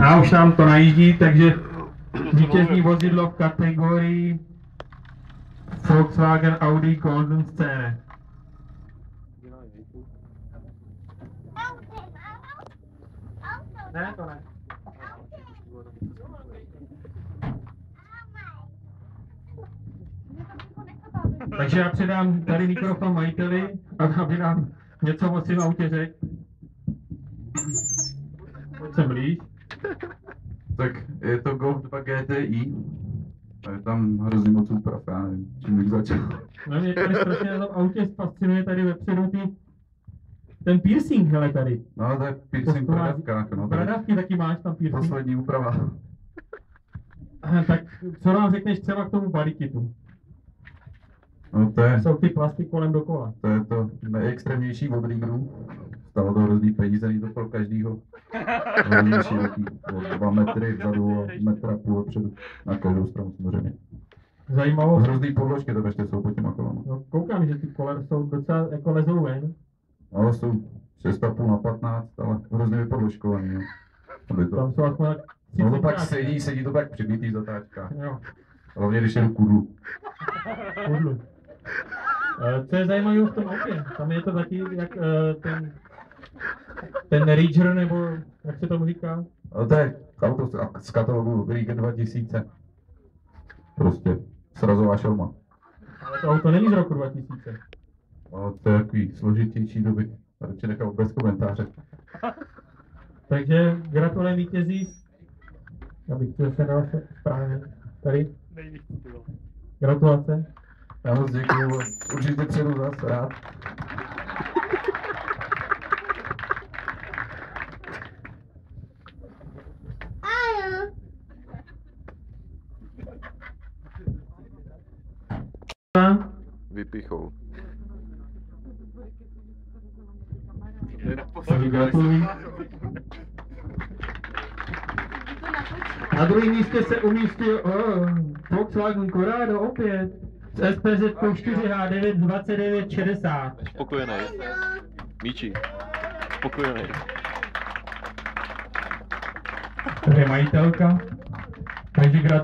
A už nám to najíždí, takže vítězní vozidlo v kategorii Volkswagen Audi Golden Scene. Ne, to ne. Takže já předám tady mikrofon majiteli, aby nám něco o svém autě řekl. Pojď sem blíž. Tak je to Golf 2 GTI. A je tam hrozně moc úprav, já nevím, čím bych začal. No mě tady strašně na tom autě fascinuje tady vepředu ten piercing, hele tady. No to je piercing v bradavkách, no. Bradavky taky máš tam piercing. Poslední úprava. Tak co nám řekneš třeba k tomu bodykitu? No to je... Jsou ty plasty kolem dokola. To je to nejextrémnější od Readerů. Stalo to hrozný peníze, není to pro každýho. Hrozně široký, 2 metry vzadu a 1,5 metru vpředu. Na každou stranu samozřejmě. Zajímalo. Hrozný podložky to ještě jsou pod těma kolama. No, koukám, že ty kola jsou docela jako lezou ven. No jsou 6,5 na 15, ale hrozně vypodložkovaný, jo. Aby to... Tam jsou aspoň... No to pak sedí to tak přibitý v zatáčkách. Jo. Hlavně když jedu kudlu. Kudlu. Co je zajímavé v tom autě? Tam je to taky jak ten Rager, nebo jak se tomu říká? No to je auto z katalogu Rieger 2000. Prostě srazová šelma. Ale to auto není z roku 2000. No to je takový složitější doby. Radši nechal bez komentáře. Takže gratulujem vítězí. Abych to se dal správně. Tady. Gratulace. Já moc děkuju, určitě přijedu zas rád. Vypichol. Gratuluji. Na druhém místě se umístil Volkswagen Corrado opět s SPZ 4H9 2960. Spokojený. Míči. Spokojený. To je majitelka. Takže gratuluji.